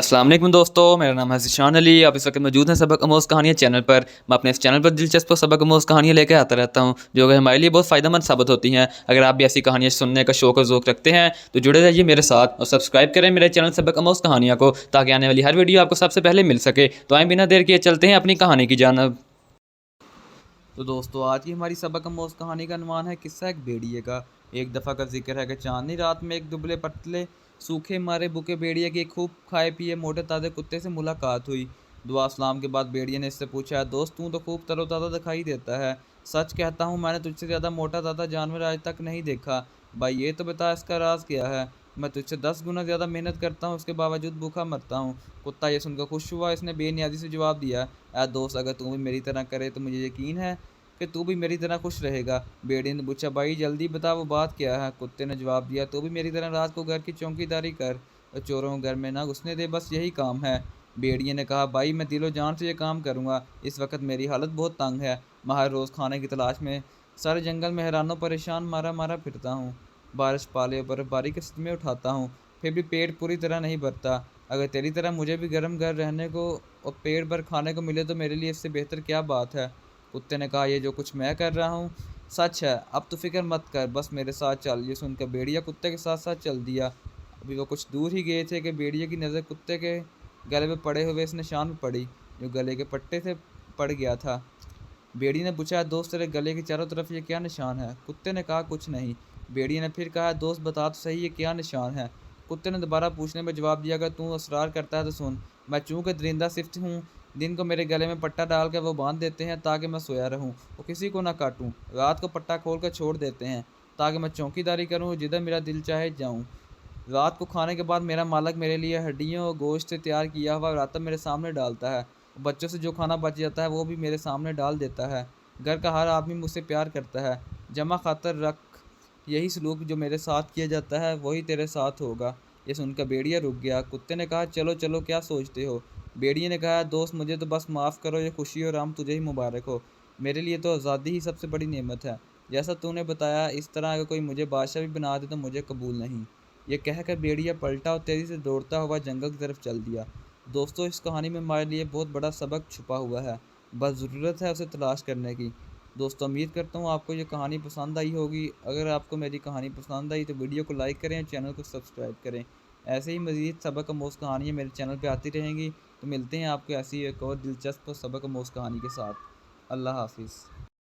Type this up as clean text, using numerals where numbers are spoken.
अस्सलाम वालेकुम दोस्तों, मेरा नाम है ज़ीशान अली। आप इस वक्त मौजूद हैं सबक आमोज़ कहानियाँ चैनल पर। मैं अपने इस चैनल पर दिलचस्प और सबक आमोज़ कहानियाँ लेकर आता रहता हूँ, जो कि हमारे लिए बहुत फ़ायदेमंद साबित होती हैं। अगर आप भी ऐसी कहानियाँ सुनने का शौक़ और ज़ौक़ रखते हैं तो जुड़े रहिए मेरे साथ और सब्सक्राइब करें मेरे चैनल सबक आमोज़ कहानियाँ को, ताकि आने वाली हर वीडियो आपको सबसे पहले मिल सके। तो आए बिना देर किए चलते हैं अपनी कहानी की जानिब। तो दोस्तों, आज की हमारी सबक आमोज़ कहानी का अनवान है किस्सा एक भेड़िए का। एक दफ़ा का जिक्र है कि चांदनी रात में एक दुबले पतले सूखे मारे भूखे भेड़िए की खूब खाए पिए मोटे ताज़े कुत्ते से मुलाकात हुई। दुआ सलाम के बाद भेड़िए ने इससे पूछा, दोस्त तू तो खूब तरोताज़ा दिखाई देता है। सच कहता हूँ, मैंने तुझसे ज़्यादा मोटा ताज़ा जानवर आज तक नहीं देखा। भाई ये तो बता, इसका राज क्या है? मैं तुझसे 10 गुना ज़्यादा मेहनत करता हूँ, उसके बावजूद भूखा मरता हूँ। कुत्ता ये सुनकर खुश हुआ। इसने बेनियाजी से जवाब दिया, ऐ दोस्त, अगर तू भी मेरी तरह करे तो मुझे यकीन है कि तू भी मेरी तरह खुश रहेगा। भेड़िए ने पूछा, भाई जल्दी बता, वो बात क्या है? कुत्ते ने जवाब दिया, तू भी मेरी तरह रात को घर की चौकीदारी कर और चोरों को घर में ना घुसने दे, बस यही काम है। भेड़िए ने कहा, भाई मैं दिलो जान से ये काम करूँगा। इस वक्त मेरी हालत बहुत तंग है। मैं हर रोज़ खाने की तलाश में सारे जंगल में हैरानों परेशान मारा मारा फिरता हूँ। बारिश पाले बर्फबारी के सदमे उठाता हूँ, फिर भी पेट पूरी तरह नहीं भरता। अगर तेरी तरह मुझे भी गर्म घर रहने को और पेट भर खाने को मिले तो मेरे लिए इससे बेहतर क्या बात है। कुत्ते ने कहा, ये जो कुछ मैं कर रहा हूँ सच है, अब तो फिक्र मत कर, बस मेरे साथ चल। ये सुनकर भेड़िया कुत्ते के साथ साथ चल दिया। अभी वो कुछ दूर ही गए थे कि भेड़िए की नज़र कुत्ते के गले में पड़े हुए इस निशान पर पड़ी, जो गले के पट्टे से पड़ गया था। भेड़िए ने पूछा, दोस्त तेरे गले के चारों तरफ ये क्या निशान है? कुत्ते ने कहा, कुछ नहीं। भेड़िए ने फिर कहा, दोस्त बता तो सही, ये क्या निशान है? कुत्ते ने दोबारा पूछने में जवाब दिया, अगर तू असरार करता है तो सुन। मैं चूंकि दरिंदा सिफ्त हूँ, दिन को मेरे गले में पट्टा डाल कर वो बांध देते हैं ताकि मैं सोया रहूं और किसी को ना काटूं। रात को पट्टा खोल कर छोड़ देते हैं ताकि मैं चौकीदारी करूं, जिधर मेरा दिल चाहे जाऊं। रात को खाने के बाद मेरा मालिक मेरे लिए हड्डियों और गोश्त से तैयार किया हुआ रायता मेरे सामने डालता है। बच्चों से जो खाना बच जाता है वो भी मेरे सामने डाल देता है। घर का हर आदमी मुझसे प्यार करता है। जमा खातर रख, यही सलूक जो मेरे साथ किया जाता है वही तेरे साथ होगा। ये सुनकर भेड़िया रुक गया। कुत्ते ने कहा, चलो चलो, क्या सोचते हो? भेड़िए ने कहा, दोस्त मुझे तो बस माफ़ करो, ये खुशी और राम तुझे ही मुबारक हो। मेरे लिए तो आज़ादी ही सबसे बड़ी नेमत है। जैसा तूने बताया, इस तरह अगर कोई मुझे बादशाह भी बना दे तो मुझे कबूल नहीं। ये कहकर भेड़िया पलटा और तेज़ी से दौड़ता हुआ जंगल की तरफ चल दिया। दोस्तों, इस कहानी में हमारे लिए बहुत बड़ा सबक छुपा हुआ है, बस ज़रूरत है उसे तलाश करने की। दोस्तों, उम्मीद करता हूँ आपको ये कहानी पसंद आई होगी। अगर आपको मेरी कहानी पसंद आई तो वीडियो को लाइक करें, चैनल को सब्सक्राइब करें। ऐसे ही मज़ीद सबक आमोज़ कहानियाँ मेरे चैनल पे आती रहेंगी। तो मिलते हैं आपको ऐसी एक और दिलचस्प और सबक आमोज़ कहानी के साथ। अल्लाह हाफ़िज़।